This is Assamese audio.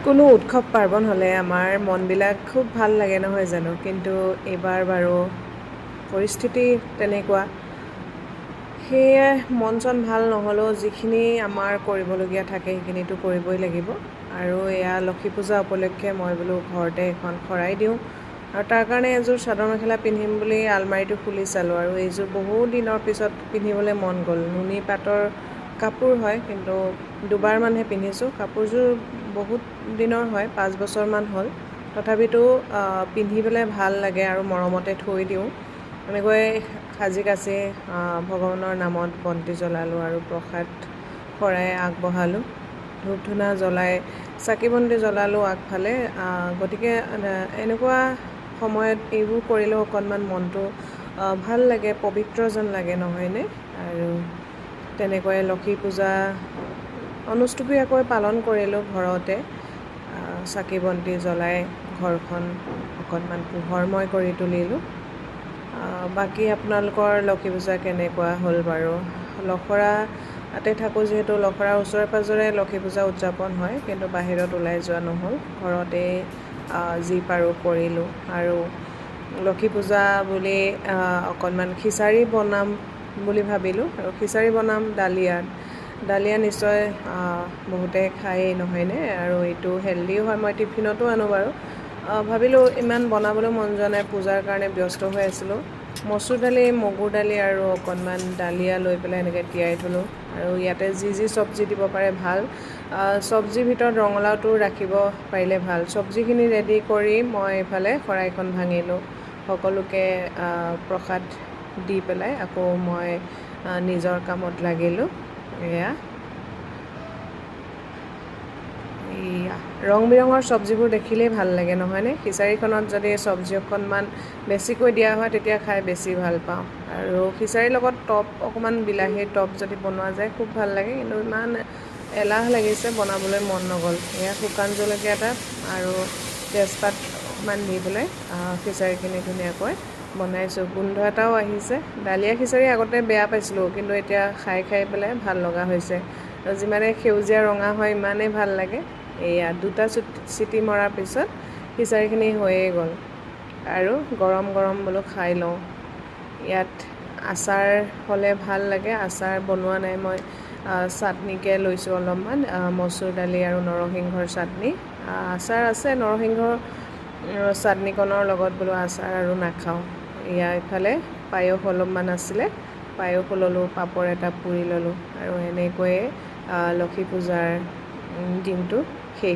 কোনো উৎসৱ পাৰ্বণ হ'লে আমাৰ মনবিলাক খুব ভাল লাগে নহয় জানো, কিন্তু এইবাৰ বাৰু পৰিস্থিতি তেনেকুৱা। সেয়ে মন চন ভাল নহ'লেও যিখিনি আমাৰ কৰিবলগীয়া থাকে সেইখিনিতো কৰিবই লাগিব। আৰু এয়া লক্ষী পূজা উপলক্ষে মই বোলো ঘৰতে এখন শৰাই দিওঁ, আৰু তাৰ কাৰণে এযোৰ চাদৰ মেখেলা পিন্ধিম বুলি আলমাৰিটো খুলি চালোঁ, আৰু এইযোৰ বহু দিনৰ পিছত পিন্ধিবলৈ মন গ'ল। নুনি পাটৰ কাপোৰ হয়, কিন্তু দুবাৰমানহে পিন্ধিছোঁ। কাপোৰযোৰ বহুত দিনৰ হয়, 5 বছৰমান হ'ল। তথাপিতো পিন্ধি পেলাই ভাল লাগে আৰু মৰমতে থৈ দিওঁ। এনেকৈ সাজি কাচি ভগৱানৰ নামত বন্তি জ্বলালোঁ আৰু প্ৰসাদ শৰাই আগবঢ়ালোঁ। ধূপ ধূনা জ্বলাই চাকি বন্তি জ্বলালোঁ আগফালে। গতিকে এনেকুৱা সময়ত এইবোৰ কৰিলেও অকণমান মনটো ভাল লাগে, পবিত্ৰ যেন লাগে নহয়নে? আৰু তেনেকৈ লক্ষী পূজা অনুষ্টুপীয়াকৈ পালন কৰিলোঁ ঘৰতে। চাকি বন্তি জ্বলাই ঘৰখন অকণমান পোহৰময় কৰি তুলিলোঁ। বাকী আপোনালোকৰ লক্ষী পূজা কেনেকুৱা হ'ল বাৰু? লখৰাতে থাকোঁ যিহেতু, লখৰাৰ ওচৰে পাঁজৰে লক্ষী পূজা উদযাপন হয়, কিন্তু বাহিৰত ওলাই যোৱা নহ'ল। ঘৰতেই যি পাৰোঁ কৰিলোঁ। আৰু লক্ষী পূজা বুলি অকণমান খিচাৰি বনাম বুলি ভাবিলোঁ, আৰু খিচাৰি বনাম ডালিয়া নিশ্চয় বহুতে খায়েই নহয়নে? আৰু এইটো হেল্ডিও হয়, মই টিফিনতো আনো বাৰু। ভাবিলোঁ ইমান বনাবলৈ মন যোৱা নাই, পূজাৰ কাৰণে ব্যস্ত হৈ আছিলোঁ। মচুৰ দালি, মগুৰ দালি আৰু অকণমান ডালিয়া লৈ পেলাই এনেকৈ তিয়াই থ'লোঁ। আৰু ইয়াতে যি চব্জি দিব পাৰে ভাল। চব্জিৰ ভিতৰত ৰঙালাওটো ৰাখিব পাৰিলে ভাল। চব্জিখিনি ৰেডি কৰি মই এইফালে শৰাইখন ভাঙিলোঁ। সকলোকে প্ৰসাদ দি পেলাই আকৌ মই নিজৰ কামত লাগিলোঁ। এয়া ৰং বিৰঙৰ চব্জিবোৰ দেখিলেই ভাল লাগে নহয়নে? খিচাৰিখনত যদি চব্জি অকণমান বেছিকৈ দিয়া হয় তেতিয়া খাই বেছি ভাল পাওঁ। আৰু খিচাৰিৰ লগত টপ অকণমান বিলাহীৰ টপ যদি বনোৱা যায় খুব ভাল লাগে, কিন্তু ইমান এলাহ লাগিছে, বনাবলৈ মন নগ'ল। এয়া শুকান জলকীয়া এটা আৰু তেজপাত অকণমান দি পেলাই খিচাৰিখিনি ধুনীয়াকৈ বনাইছোঁ। গোন্ধ এটাও আহিছে। ডালিয়া খিচাৰি আগতে বেয়া পাইছিলোঁ, কিন্তু এতিয়া খাই পেলাই ভাল লগা হৈছে। যিমানে সেউজীয়া ৰঙা হয় ইমানেই ভাল লাগে। এয়া 2টা চিটি মৰাৰ পিছত খিচাৰিখিনি হৈয়ে গ'ল, আৰু গৰম গৰম বোলো খাই লওঁ। ইয়াত আচাৰ হ'লে ভাল লাগে। আচাৰ বনোৱা নাই মই, চাটনিকে লৈছোঁ অলপমান, মচুৰ দালি আৰু নৰসিংহৰ চাটনি। আচাৰ আছে, নৰসিংহৰ চাটনিকণৰ লগত বোলো আচাৰ আৰু নাখাওঁ। ইফালে পায়স অলপমান আছিলে, পায়সো ল'লোঁ, পাপৰ এটা পুৰি ল'লোঁ, আৰু এনেকৈয়ে লক্ষী পূজাৰ দিনটো